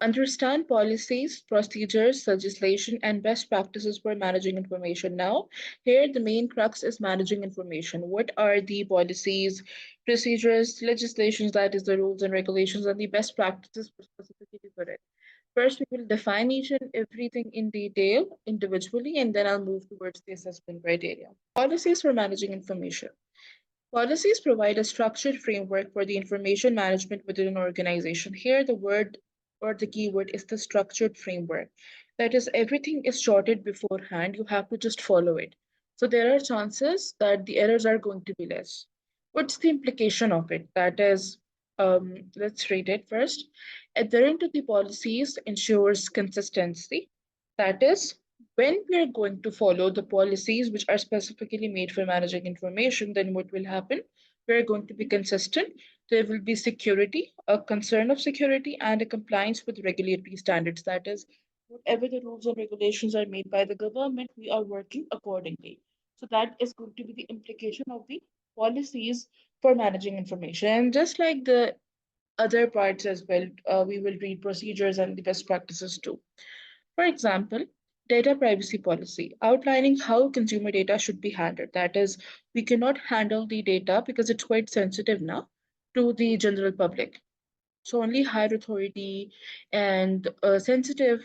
Understand policies, procedures, legislation, and best practices for managing information. Now, here the main crux is managing information. What are the policies, procedures, legislations, that is the rules and regulations, and the best practices specifically for it? First, we will define each and everything in detail individually, and then I'll move towards the assessment criteria. Policies for managing information. Policies provide a structured framework for the information management within an organization. Here, the word or the keyword is the structured framework. That is, everything is sorted beforehand. You have to just follow it. So there are chances that the errors are going to be less. What's the implication of it? That is, let's read it first. Adhering to the policies ensures consistency. That is, when we are going to follow the policies which are specifically made for managing information, then what will happen? We are going to be consistent. There will be security, a concern of security, and a compliance with regulatory standards. That is, whatever the rules and regulations are made by the government, we are working accordingly. So that is going to be the implication of the policies for managing information. And just like the other parts as well, we will read procedures and the best practices too. For example, data privacy policy outlining how consumer data should be handled. That is, we cannot handle the data because it's quite sensitive now to the general public. So only higher authority and sensitive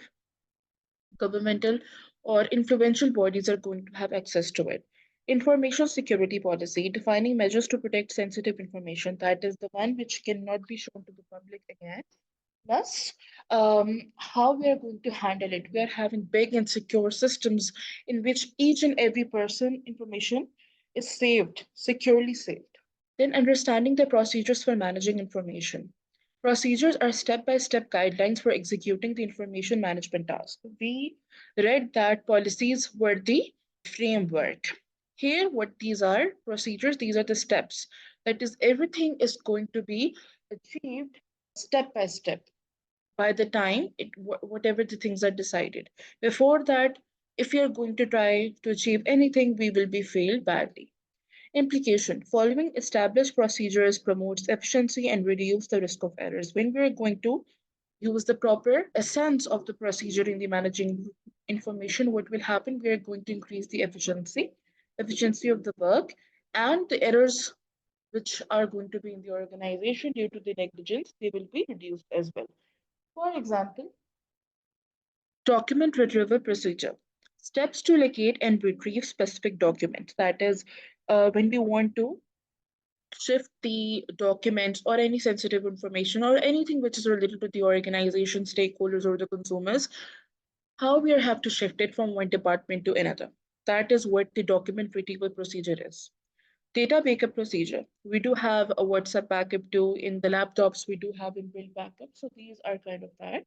governmental or influential bodies are going to have access to it. Information security policy defining measures to protect sensitive information. That is the one which cannot be shown to the public again. Plus, how we are going to handle it. We are having big and secure systems in which each and every person information is saved, securely saved. Then understanding the procedures for managing information. Procedures are step-by-step guidelines for executing the information management task. We read that policies were the framework. Here, what these are procedures, these are the steps. That is, everything is going to be achieved step by step by the time whatever the things are decided. Before that, if you're going to try to achieve anything, we will be failed badly. Implication: following established procedures promotes efficiency and reduce the risk of errors. When we're going to use the proper essence of the procedure in the managing information, what will happen? We are going to increase the efficiency of the work, and the errors which are going to be in the organization due to the negligence, they will be reduced as well. For example, document retrieval procedure. Steps to locate and retrieve specific documents. That is, when we want to shift the documents or any sensitive information or anything which is related to the organization, stakeholders, or the consumers, how we have to shift it from one department to another. That is what the document retrieval procedure is. Data backup procedure. We do have a WhatsApp backup too. In the laptops, we do have inbuilt backup. So these are kind of that.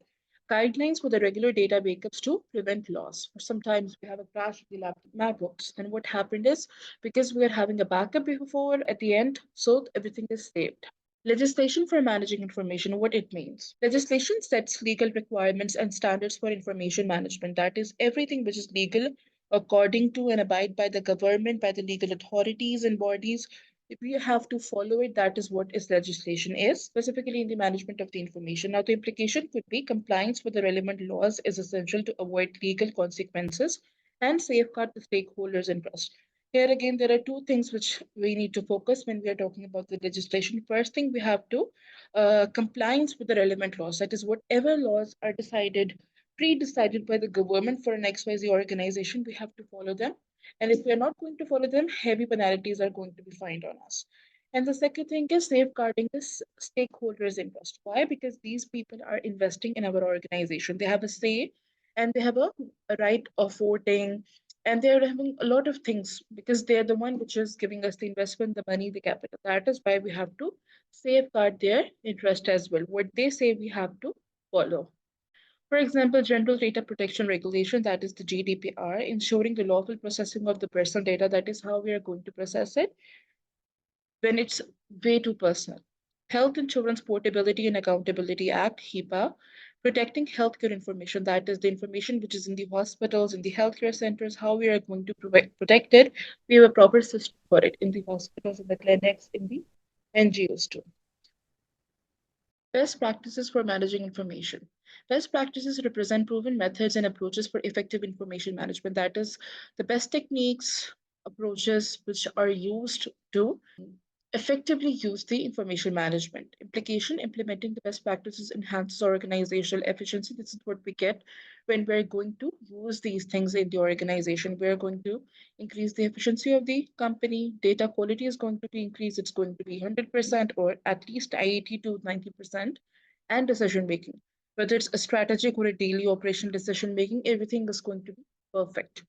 Guidelines for the regular data backups to prevent loss. Sometimes we have a crash of the laptop MacBooks. And what happened is because we are having a backup before at the end, so everything is saved. Legislation for managing information, what it means. Legislation sets legal requirements and standards for information management. That is everything which is legal according to and abide by the government, by the legal authorities and bodies. If we have to follow it, that is what is legislation is, specifically in the management of the information. Now, the implication could be compliance with the relevant laws is essential to avoid legal consequences and safeguard the stakeholders' interest. Here again, there are two things which we need to focus when we are talking about the legislation. First thing, we have to compliance with the relevant laws. That is, whatever laws are decided, pre-decided by the government for an XYZ organization, we have to follow them. And if we are not going to follow them, heavy penalties are going to be fined on us. And the second thing is safeguarding the stakeholders' interest. Why? Because these people are investing in our organization. They have a say and they have a right of voting, and they're having a lot of things because they're the one which is giving us the investment, the money, the capital. That is why we have to safeguard their interest as well. What they say, we have to follow. For example, General Data Protection Regulation, that is the GDPR, ensuring the lawful processing of the personal data. That is how we are going to process it when it's way too personal. Health Insurance Portability and Accountability Act, HIPAA, protecting healthcare information. That is the information which is in the hospitals, in the healthcare centers, how we are going to protect it. We have a proper system for it in the hospitals, in the clinics, in the NGOs too. Best practices for managing information. Best practices represent proven methods and approaches for effective information management. That is, the best techniques, approaches which are used to effectively use the information management. Implication: implementing the best practices enhances organizational efficiency. This is what we get when we're going to use these things in the organization. We're going to increase the efficiency of the company. Data quality is going to be increased. It's going to be 100% or at least 80 to 90%. And decision making, whether it's a strategic or a daily operational decision making, everything is going to be perfect.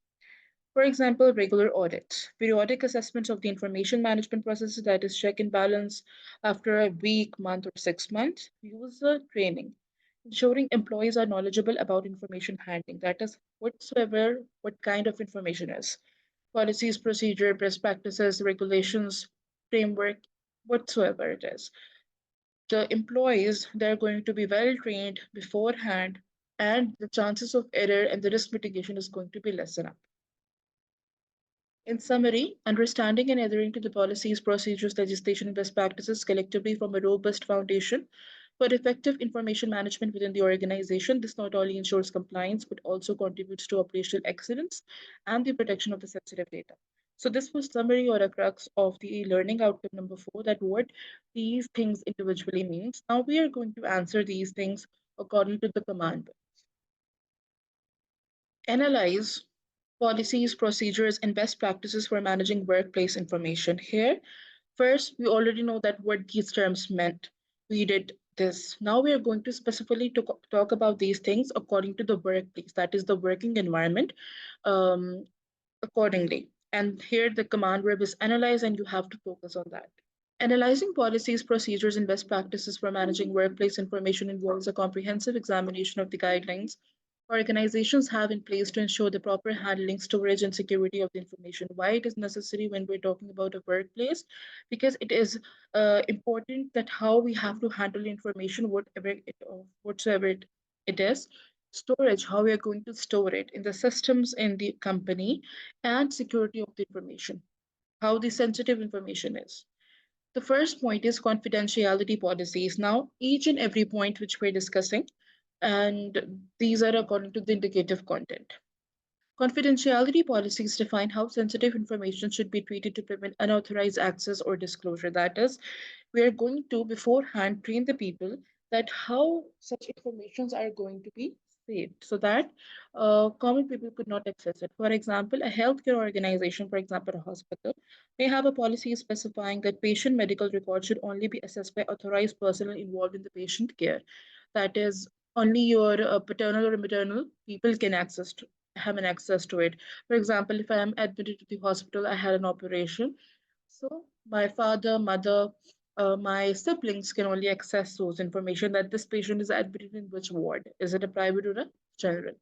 For example, regular audits, periodic assessments of the information management processes, that is, check and balance after a week, month, or 6 months, user training, ensuring employees are knowledgeable about information handling, that is, whatsoever, what kind of information is, policies, procedure, best practices, regulations, framework, whatsoever it is. The employees, they're going to be well trained beforehand, and the chances of error and the risk mitigation is going to be lessened up. In summary, understanding and adhering to the policies, procedures, legislation, and best practices collectively form a robust foundation for effective information management within the organization. This not only ensures compliance but also contributes to operational excellence and the protection of the sensitive data. So this was summary or a crux of the learning outcome number 4, that what these things individually means. Now we are going to answer these things according to the command. Analyze policies, procedures, and best practices for managing workplace information. Here, first, we already know that what these terms meant. We did this. Now we are going to specifically talk about these things according to the workplace, that is the working environment, um, accordingly. And here the command verb is analyze, and you have to focus on that. Analyzing policies, procedures, and best practices for managing workplace information involves a comprehensive examination of the guidelines organizations have in place to ensure the proper handling, storage, and security of the information. Why it is necessary when we're talking about a workplace? Because it is important that how we have to handle information, whatsoever it is. Storage, how we are going to store it in the systems in the company, and security of the information, how the sensitive information is. The first point is confidentiality policies. Now, each and every point which we're discussing, and these are according to the indicative content. Confidentiality policies define how sensitive information should be treated to prevent unauthorized access or disclosure. That is, we are going to beforehand train the people that how such informations are going to be saved so that common people could not access it. For example, a healthcare organization, for example, a hospital, may have a policy specifying that patient medical records should only be accessed by authorized personnel involved in the patient care. That is, only your paternal or maternal people can have an access to it. For example, if I am admitted to the hospital, I had an operation. So my father, mother, my siblings can only access those information that this patient is admitted in which ward. Is it a private or a general?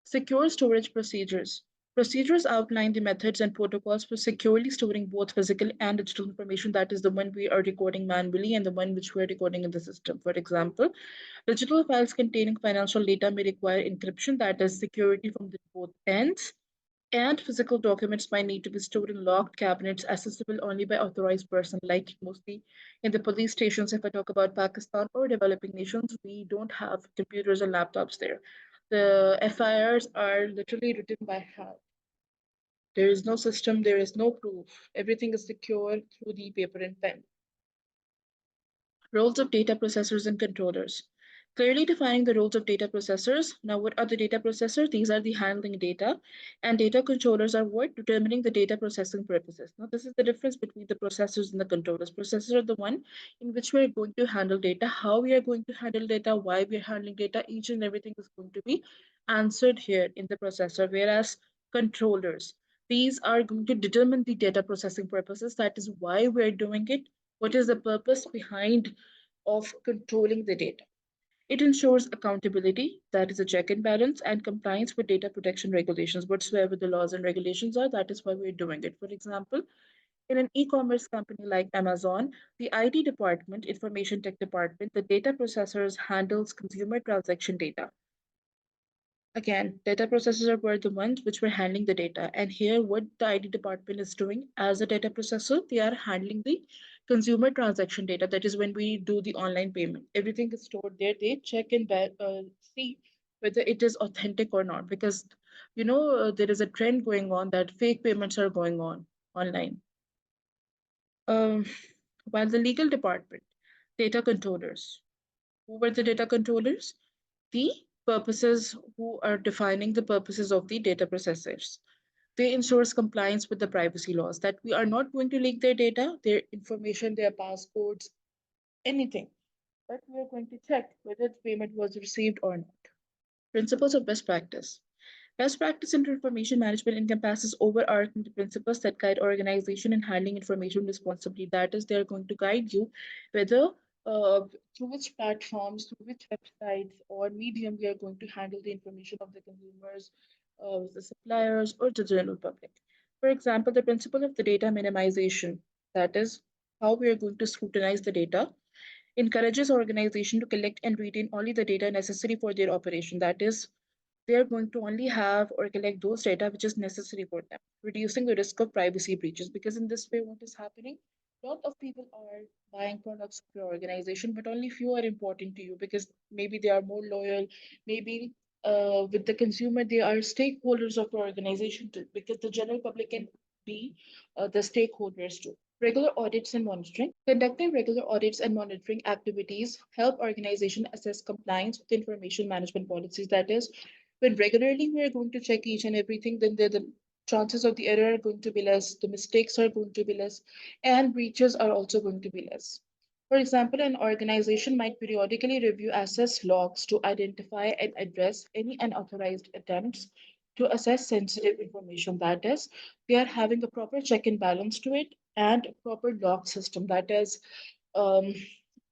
Secure storage procedures. Procedures outline the methods and protocols for securely storing both physical and digital information. That is the one we are recording manually and the one which we are recording in the system. For example, digital files containing financial data may require encryption, that is security from the both ends, and physical documents might need to be stored in locked cabinets accessible only by authorized person, like mostly in the police stations. If I talk about Pakistan or developing nations, we don't have computers and laptops there. The FIRs are literally written by hand. There is no system, there is no proof. Everything is secure through the paper and pen. Roles of data processors and controllers. Clearly defining the roles of data processors. Now, what are the data processors? These are the handling data, and data controllers are what? Determining the data processing purposes. Now, this is the difference between the processors and the controllers. Processors are the one in which we are going to handle data, how we are going to handle data, why we are handling data, each and everything is going to be answered here in the processor, whereas controllers, these are going to determine the data processing purposes. That is why we're doing it. What is the purpose behind of controlling the data? It ensures accountability, that is a check and balance, and compliance with data protection regulations. Whatsoever the laws and regulations are, that is why we're doing it. For example, in an e-commerce company like Amazon, the IT department, information tech department, the data processors handles consumer transaction data. Again, data processors were the ones which were handling the data. And here, what the IT department is doing as a data processor, they are handling the Consumer transaction data, that is when we do the online payment, everything is stored there. They check and see whether it is authentic or not, because there is a trend going on that fake payments are going on online. Um, while the legal department, data controllers. Who were the data controllers? The purposes who are defining the purposes of the data processors. They ensures compliance with the privacy laws, that we are not going to leak their data, their information, their passcodes, anything. But we are going to check whether the payment was received or not. Principles of best practice. Best practice in information management encompasses overarching principles that guide organization in handling information responsibly. That is, they're going to guide you whether through which platforms, through which websites or medium we are going to handle the information of the consumers, the suppliers, or the general public. For example, the principle of the data minimization, that is, how we are going to scrutinize the data, encourages organization to collect and retain only the data necessary for their operation. That is, they are going to only have or collect those data which is necessary for them, reducing the risk of privacy breaches. Because in this way, what is happening? A lot of people are buying products of your organization, but only few are important to you because maybe they are more loyal. Maybe with the consumer, they are stakeholders of your organization too, because the general public can be the stakeholders too. Regular audits and monitoring. Conducting regular audits and monitoring activities help organization assess compliance with information management policies. That is, when regularly we are going to check each and everything, then the chances of the error are going to be less, the mistakes are going to be less, and breaches are also going to be less. For example, an organization might periodically review access logs to identify and address any unauthorized attempts to access sensitive information. That is, they are having a proper check and balance to it and proper log system. That is, um,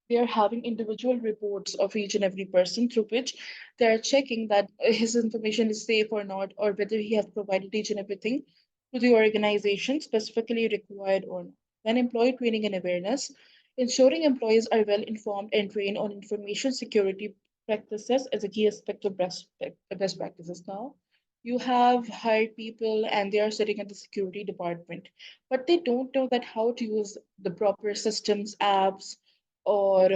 they are having individual reports of each and every person through which they are checking that his information is safe or not, or whether he has provided each and everything to the organization specifically required or not. Then employee training and awareness, ensuring employees are well informed and trained on information security practices as a key aspect of best practices. Now, you have hired people and they are sitting at the security department, but they don't know that how to use the proper systems, apps, or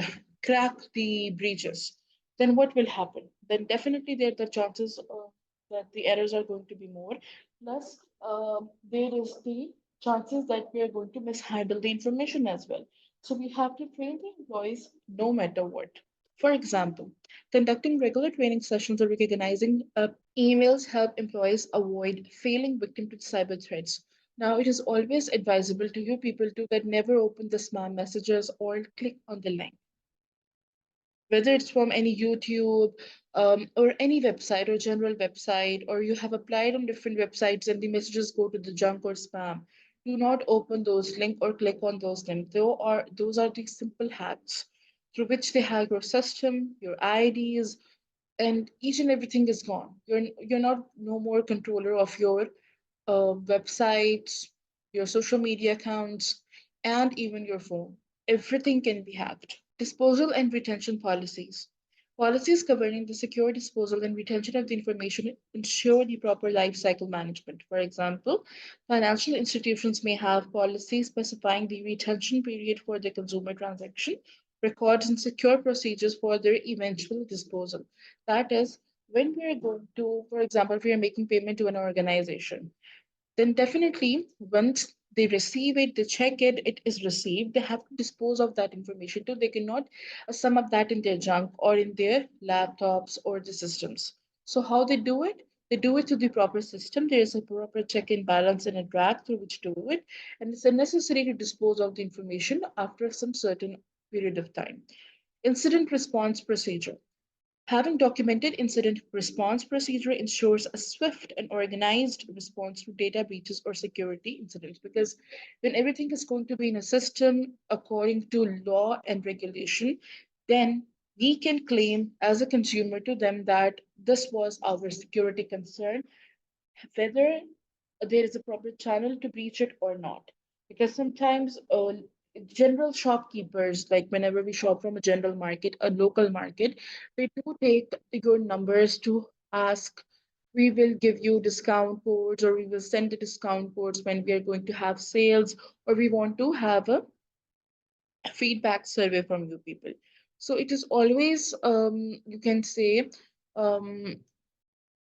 crack the breaches. Then what will happen? Then definitely there the chances that the errors are going to be more. Plus, there is the chances that we are going to mishandle the information as well. So we have to train the employees no matter what. For example, conducting regular training sessions or recognizing emails help employees avoid falling victim to cyber threats. Now, it is always advisable to you people to that never open the spam messages or click on the link, whether it's from any YouTube or any website or general website, or you have applied on different websites and the messages go to the junk or spam. Do not open those links or click on those links. Those are the simple hacks through which they hack your system, your IDs, and each and everything is gone. You're not no more controller of your websites, your social media accounts, and even your phone. Everything can be hacked. Disposal and retention policies. Policies governing the secure disposal and retention of the information ensure the proper life cycle management. For example, financial institutions may have policies specifying the retention period for the consumer transaction, records, and secure procedures for their eventual disposal. That is, when we are going to, for example, if we are making payment to an organization, then definitely once they receive it, they check it, it is received, they have to dispose of that information too. They cannot sum up that in their junk or in their laptops or the systems. So how they do it? They do it through the proper system. There is a proper check and balance and a track through which to do it. And it's necessary to dispose of the information after some certain period of time. Incident response procedure. Having documented incident response procedure ensures a swift and organized response to data breaches or security incidents. Because when everything is going to be in a system according to law and regulation, then we can claim as a consumer to them that this was our security concern, whether there is a proper channel to breach it or not. Because sometimes general shopkeepers, like whenever we shop from a general market, a local market, they do take your numbers to ask, we will give you discount codes or we will send the discount codes when we are going to have sales or we want to have a feedback survey from you people. So it is always, you can say, um,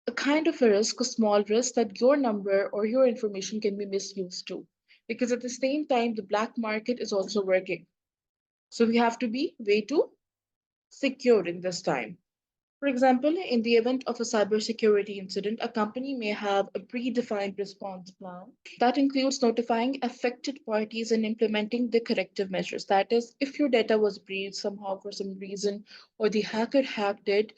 a kind of a risk, a small risk that your number or your information can be misused too. Because at the same time, the black market is also working. So we have to be way too secure in this time. For example, in the event of a cybersecurity incident, a company may have a predefined response plan that includes notifying affected parties and implementing the corrective measures. That is, if your data was breached somehow for some reason, or the hacker hacked it,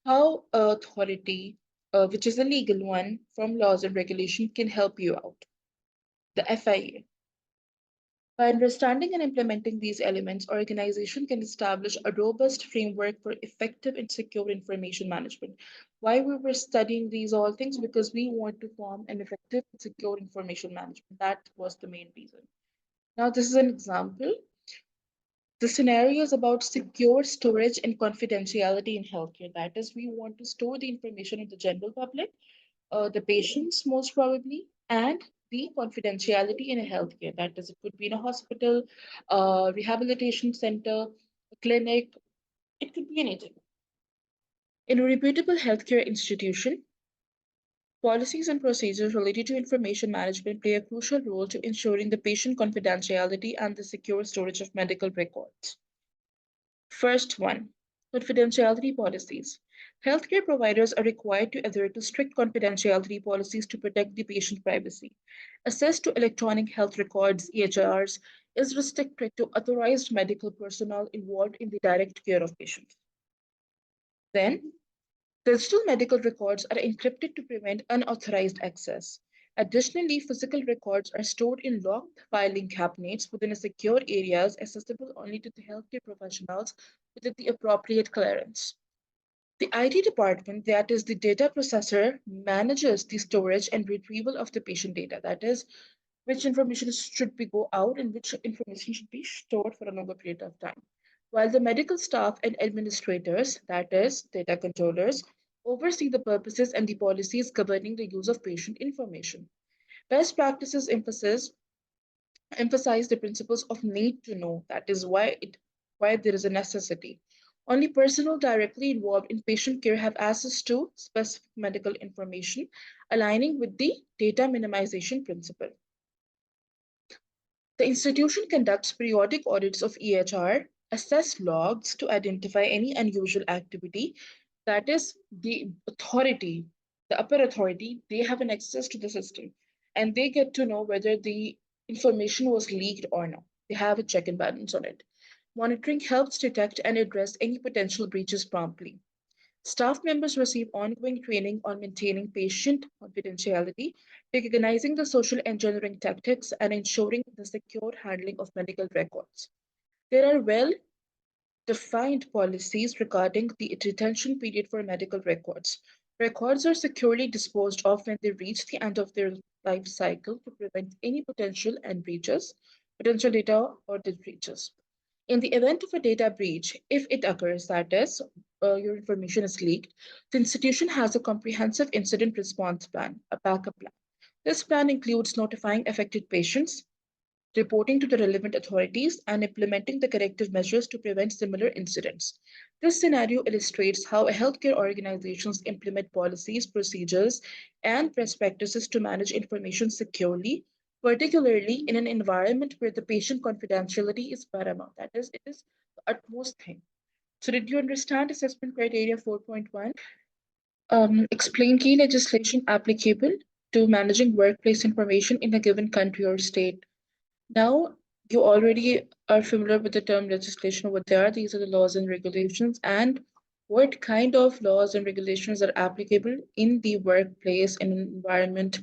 how authority, which is a legal one from laws and regulation, can help you out. The FIA. By understanding and implementing these elements, organization can establish a robust framework for effective and secure information management. Why we were studying these all things? Because we want to form an effective and secure information management. That was the main reason. Now, this is an example. The scenario is about secure storage and confidentiality in healthcare. That is, we want to store the information of the general public, the patients most probably, and the confidentiality in a healthcare. That is, it could be in a hospital, rehabilitation center, a clinic, it could be anything. In a reputable healthcare institution, policies and procedures related to information management play a crucial role to ensuring the patient confidentiality and the secure storage of medical records. First one, confidentiality policies. Healthcare providers are required to adhere to strict confidentiality policies to protect the patient privacy. Access to electronic health records, EHRs, is restricted to authorized medical personnel involved in the direct care of patients. Then, digital medical records are encrypted to prevent unauthorized access. Additionally, physical records are stored in locked filing cabinets within a secure areas accessible only to the healthcare professionals with the appropriate clearance. The IT department, that is the data processor, manages the storage and retrieval of the patient data. That is, which information should be go out and which information should be stored for a longer period of time. While the medical staff and administrators, that is, data controllers, oversee the purposes and the policies governing the use of patient information. Best practices emphasize the principles of need to know. That is why there is a necessity. Only personnel directly involved in patient care have access to specific medical information, aligning with the data minimization principle. The institution conducts periodic audits of EHR, assess logs to identify any unusual activity. That is, the authority, the upper authority, they have an access to the system and they get to know whether the information was leaked or not. They have a check and balance on it. Monitoring helps detect and address any potential breaches promptly. Staff members receive ongoing training on maintaining patient confidentiality, recognizing the social engineering tactics, and ensuring the secure handling of medical records. There are well defined policies regarding the retention period for medical records. Records are securely disposed of when they reach the end of their life cycle to prevent any potential data or data breaches. In the event of a data breach, if it occurs, that is, your information is leaked, the institution has a comprehensive incident response plan, a backup plan. This plan includes notifying affected patients, reporting to the relevant authorities, and implementing the corrective measures to prevent similar incidents. This scenario illustrates how healthcare organizations implement policies, procedures, and best practices to manage information securely, particularly in an environment where the patient confidentiality is paramount. That is, it is the utmost thing. So, did you understand assessment criteria 4.1? Explain key legislation applicable to managing workplace information in a given country or state. Now, you already are familiar with the term legislation, what they are. These are the laws and regulations, and what kind of laws and regulations are applicable in the workplace, in an environment,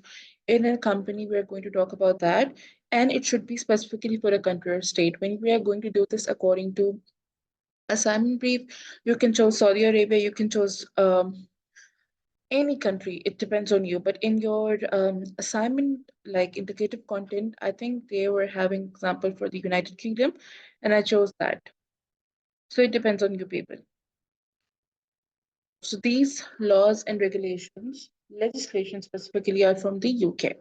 in a company. We are going to talk about that, and it should be specifically for a country or state. When we are going to do this according to assignment brief, you can choose Saudi Arabia, you can choose any country, it depends on you. But in your assignment, like indicative content, I think they were having example for the United Kingdom, and I chose that. So it depends on you people. So these laws and regulations, legislation specifically, are from the UK.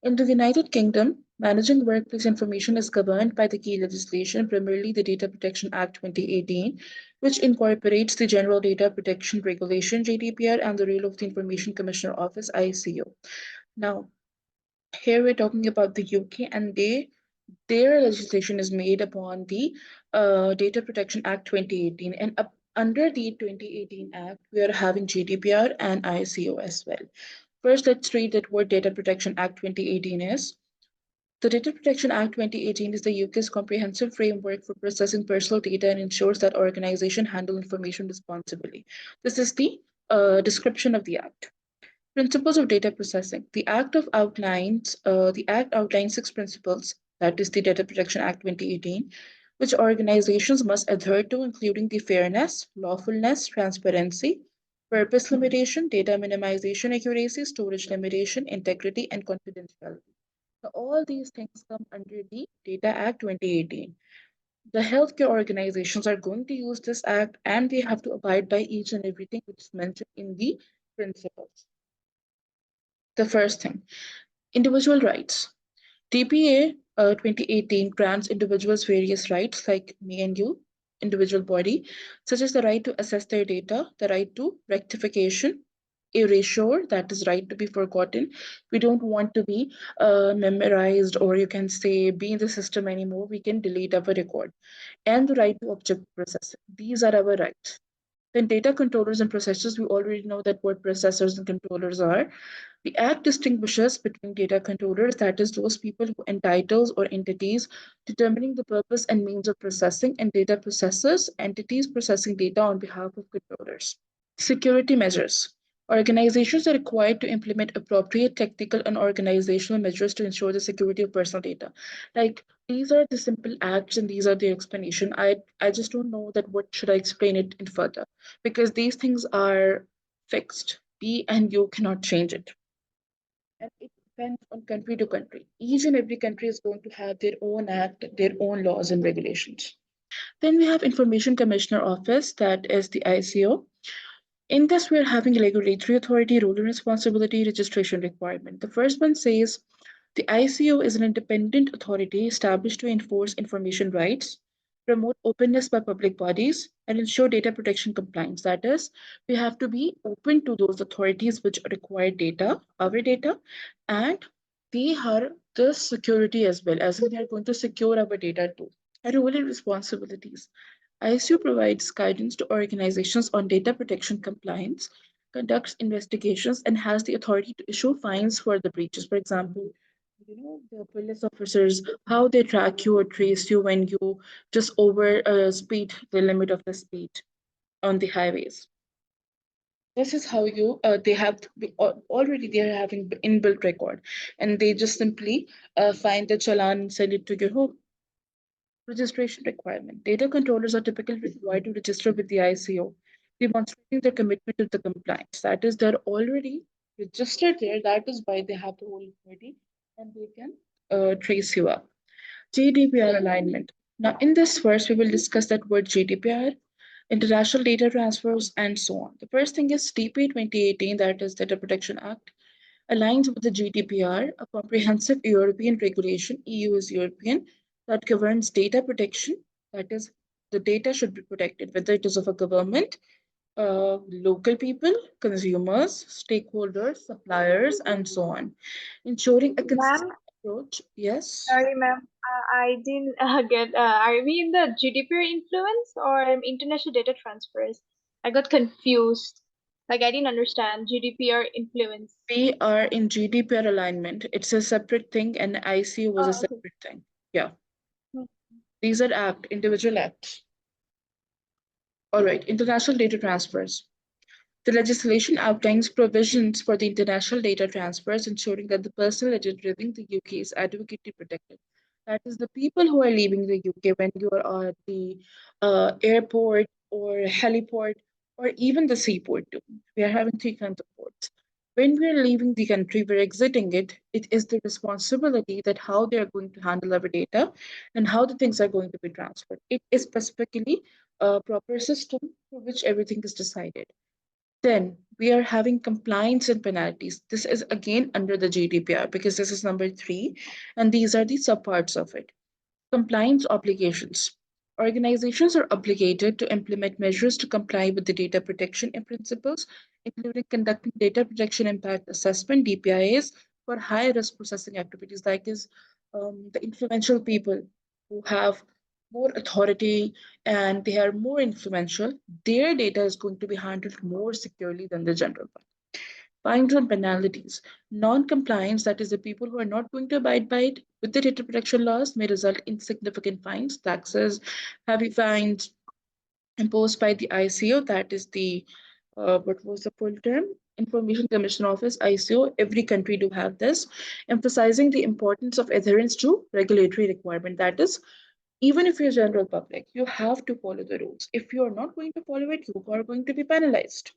In the United Kingdom, Managing workplace information is governed by the key legislation, primarily the Data Protection Act 2018, which incorporates the General Data Protection Regulation (GDPR) and the role of the Information Commissioner Office (ICO). Now, here we're talking about the UK, and their legislation is made upon the Data Protection Act 2018, and under the 2018 Act, we are having GDPR and ICO as well. First, let's read that what Data Protection Act 2018 is. The Data Protection Act 2018 is the UK's comprehensive framework for processing personal data and ensures that organizations handle information responsibly. This is the description of the Act. Principles of data processing. The Act outlines six principles, that is the Data Protection Act 2018, which organizations must adhere to, including the fairness, lawfulness, transparency, purpose limitation, data minimization, accuracy, storage limitation, integrity, and confidentiality. So all these things come under the Data Act 2018. The healthcare organizations are going to use this act and they have to abide by each and everything which is mentioned in the principles. The first thing, individual rights. DPA 2018 grants individuals various rights, like me and you, individual body, such as the right to assess their data, the right to rectification, erasure, that is right to be forgotten. We don't want to be memorized, or you can say be in the system anymore. We can delete our record. And the right to object processing. These are our rights. Then data controllers and processors, we already know that what processors and controllers are. The Act distinguishes between data controllers, that is, those people who entitles or entities determining the purpose and means of processing, and data processors, entities processing data on behalf of controllers. Security measures. Organizations are required to implement appropriate technical and organizational measures to ensure the security of personal data. Like these are the simple acts and these are the explanation. I just don't know that what should I explain it in further, because these things are fixed. We and you cannot change it. And it depends on country to country. Each and every country is going to have their own act, their own laws and regulations. Then we have Information Commissioner Office, that is the ICO. In this, we're having regulatory authority, role and responsibility, registration requirement. The first one says the ICO is an independent authority established to enforce information rights, promote openness by public bodies, and ensure data protection compliance. That is, we have to be open to those authorities which require data, our data, and they are the security as well, as in they are going to secure our data too. Role and responsibilities. ISU provides guidance to organizations on data protection compliance, conducts investigations, and has the authority to issue fines for the breaches. For example, the police officers, how they track you or trace you when you just over speed the limit of the speed on the highways. This is how they have already they are having inbuilt record, and they just simply find the challan and send it to your home. Registration requirement. Data controllers are typically required to register with the ICO, demonstrating their commitment to the compliance. That is, they're already registered there. That is why they have the whole authority and they can trace you up. GDPR alignment. Now, in this verse, we will discuss that word GDPR, international data transfers, and so on. The first thing is DP 2018, that is Data Protection Act, aligns with the GDPR, a comprehensive European regulation, EU is European, that governs data protection. That is, the data should be protected, whether it is of a government, local people, consumers, stakeholders, suppliers, and so on, ensuring a consistent Ma'am, approach. Yes. sorry, ma'am. I didn't get. Are we in the GDPR influence or international data transfers? I got confused. Like I didn't understand GDPR influence. We are in GDPR alignment. It's a separate thing, and ICU was a Oh, okay. separate thing. Yeah. Hmm. These are individual acts. All right, international data transfers. The legislation outlines provisions for the international data transfers, ensuring that the personal data leaving the UK is adequately protected. That is, the people who are leaving the UK when you are at the airport or heliport or even the seaport too. We are having three kinds of ports. When we are leaving the country, we're exiting it. It is the responsibility that how they are going to handle our data and how the things are going to be transferred. It is specifically a proper system for which everything is decided. Then we are having compliance and penalties. This is again under the GDPR because this is number three, and these are the subparts of it. Compliance obligations. Organizations are obligated to implement measures to comply with the data protection and principles, including conducting data protection impact assessment (DPIAs) for high risk processing activities, like is the influential people who have more authority and they are more influential. Their data is going to be handled more securely than the general one. Fines and penalties. Non-compliance, that is, the people who are not going to abide by it with the data protection laws, may result in significant fines, taxes, heavy fines imposed by the ICO, that is the what was the full term? Information Commission Office, ICO. Every country do have this, emphasizing the importance of adherence to regulatory requirement. That is, even if you're general public, you have to follow the rules. If you are not going to follow it, you are going to be penalized.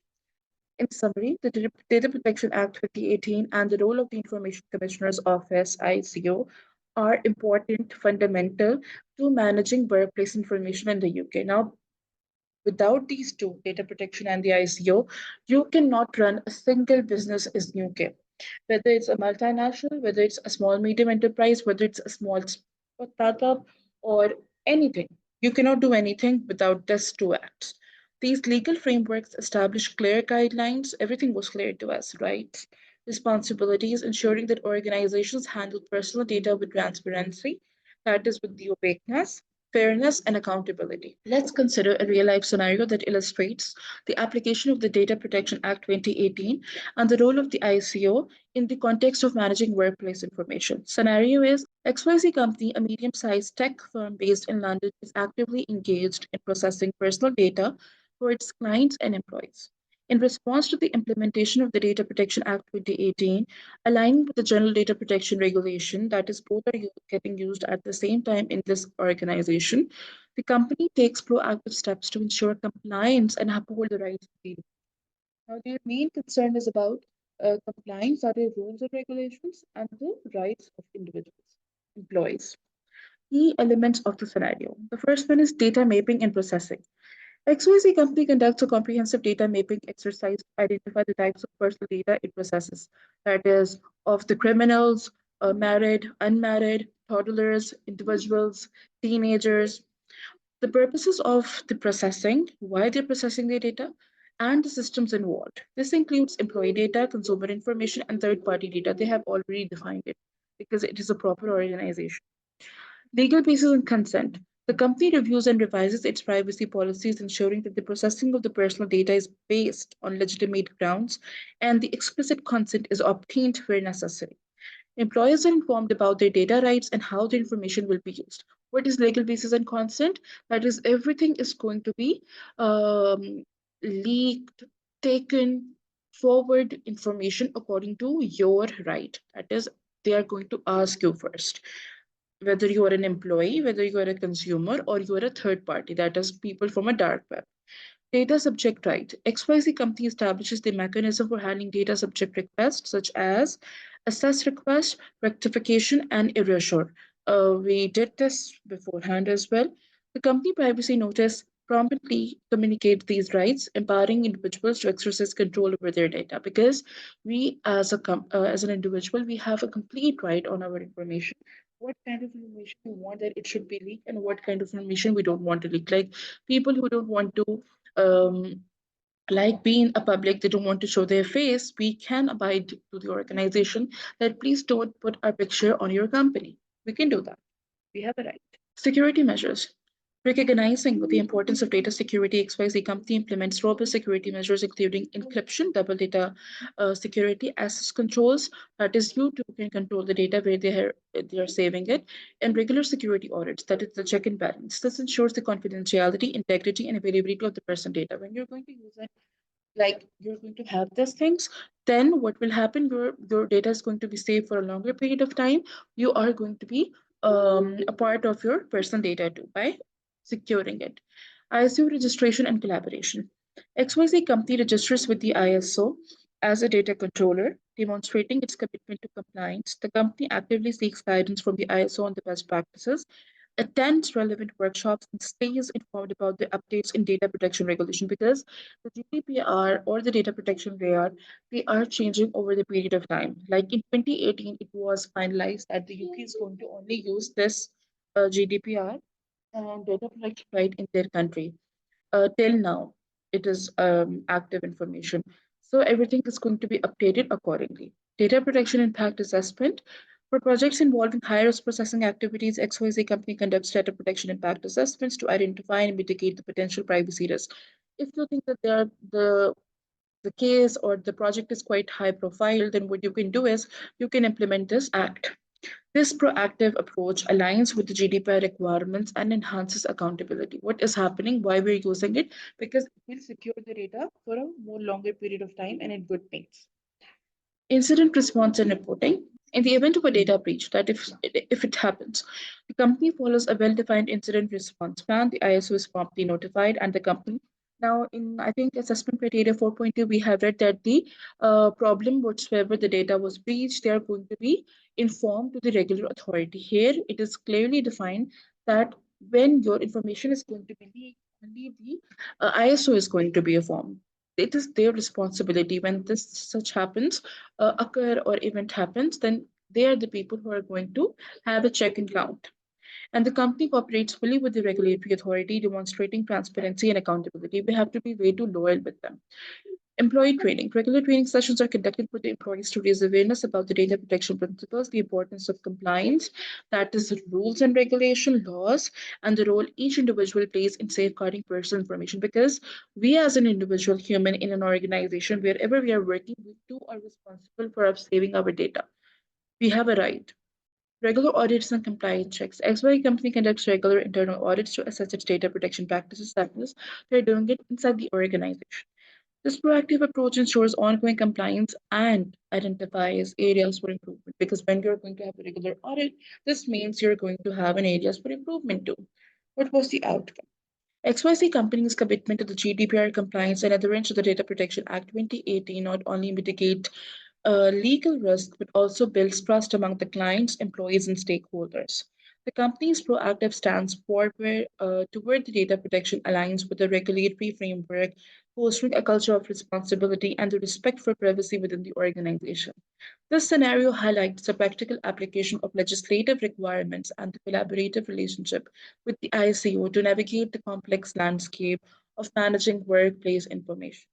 In summary, the Data Protection Act 2018 and the role of the Information Commissioner's Office, ICO, are important, fundamental to managing workplace information in the UK. Now, without these two, data protection and the ICO, you cannot run a single business in UK. Whether it's a multinational, whether it's a small medium enterprise, whether it's a small startup or anything, you cannot do anything without these two acts. These legal frameworks establish clear guidelines. Everything was clear to us, rights, responsibilities, ensuring that organizations handle personal data with transparency, that is, with the opaqueness, fairness, and accountability. Let's consider a real life scenario that illustrates the application of the Data Protection Act 2018 and the role of the ICO in the context of managing workplace information. Scenario is XYZ Company, a medium sized tech firm based in London, is actively engaged in processing personal data for its clients and employees. In response to the implementation of the Data Protection Act 2018, aligning with the General Data Protection Regulation, that is, both are getting used at the same time in this organization, the company takes proactive steps to ensure compliance and uphold the rights of the. Now, their main concern is about compliance, that is, rules and regulations, and the rights of individuals, employees. Key elements of the scenario. The first one is data mapping and processing. XYZ company conducts a comprehensive data mapping exercise to identify the types of personal data it processes, that is, of the criminals, married, unmarried, toddlers, individuals, teenagers, the purposes of the processing, why they're processing the data, and the systems involved. This includes employee data, consumer information, and third party data. They have already defined it because it is a proper organization. Legal basis and consent. The company reviews and revises its privacy policies, ensuring that the processing of the personal data is based on legitimate grounds and the explicit consent is obtained where necessary. Employers are informed about their data rights and how the information will be used. What is legal basis and consent? That is, everything is going to be leaked, taken, forward information according to your right. That is, they are going to ask you first whether you are an employee, whether you are a consumer, or you are a third party, that is, people from a dark web. Data subject right. XYZ company establishes the mechanism for handling data subject requests, such as assess request, rectification, and erasure. We did this beforehand as well. The company privacy notice promptly communicates these rights, empowering individuals to exercise control over their data. Because we, as an individual, we have a complete right on our information. What kind of information we want that it should be leaked, and what kind of information we don't want to leak. Like people who don't want to um, like being a public, they don't want to show their face, we can abide to the organization that please don't put our picture on your company. We can do that. We have a right. Security measures. Recognizing the importance of data security, XYZ company implements robust security measures, including encryption, double data security, access controls. That is, you too can control the data where they are saving it, and regular security audits. That is the check and balance. This ensures the confidentiality, integrity, and availability of the person data. When you're going to use it, like you're going to have these things, then what will happen, your data is going to be saved for a longer period of time. You are going to be a part of your personal data too by securing it. ISO registration and collaboration. XYZ company registers with the ISO as a data controller, demonstrating its commitment to compliance. The company actively seeks guidance from the ISO on the best practices, attends relevant workshops, and stays informed about the updates in data protection regulation because the GDPR or the data protection layer, they are changing over the period of time. Like in 2018, it was finalized that the UK is going to only use this GDPR and data protection right in their country. Till now, it is active information. So everything is going to be updated accordingly. Data protection impact assessment. For projects involving high risk processing activities, XYZ company conducts data protection impact assessments to identify and mitigate the potential privacy risk. If you think that the case or the project is quite high profile, then what you can do is you can implement this act. This proactive approach aligns with the GDPR requirements and enhances accountability. What is happening? Why we're using it? Because it will secure the data for a more longer period of time and in good means. Incident response and reporting. In the event of a data breach, that if it happens, the company follows a well-defined incident response plan. The ISO is promptly notified, and the company. Now, in I think assessment criteria 4.2, we have read that the problem whatsoever the data was breached, they are going to be informed to the regular authority. Here, it is clearly defined that when your information is going to be leaked, only the ISO is going to be informed. It is their responsibility when this such happens occur or event happens, then they are the people who are going to have a check and count. And the company cooperates fully with the regulatory authority, demonstrating transparency and accountability. We have to be way too loyal with them. Employee training. Regular training sessions are conducted for the employees to raise awareness about the data protection principles, the importance of compliance, that is, rules and regulation, laws, and the role each individual plays in safeguarding personal information. Because we, as an individual human in an organization, wherever we are working, we too are responsible for saving our data. We have a right. Regular audits and compliance checks. XY company conducts regular internal audits to assess its data protection practices. That is, they're doing it inside the organization. This proactive approach ensures ongoing compliance and identifies areas for improvement because when you're going to have a regular audit, this means you're going to have an areas for improvement too. What was the outcome? XYZ Company's commitment to the GDPR compliance and adherence to the Data Protection Act 2018 not only mitigate legal risk but also builds trust among the clients, employees, and stakeholders. The company's proactive stance toward the data protection aligns with the regulatory framework, fostering a culture of responsibility and the respect for privacy within the organization. This scenario highlights the practical application of legislative requirements and the collaborative relationship with the ICO to navigate the complex landscape of managing workplace information.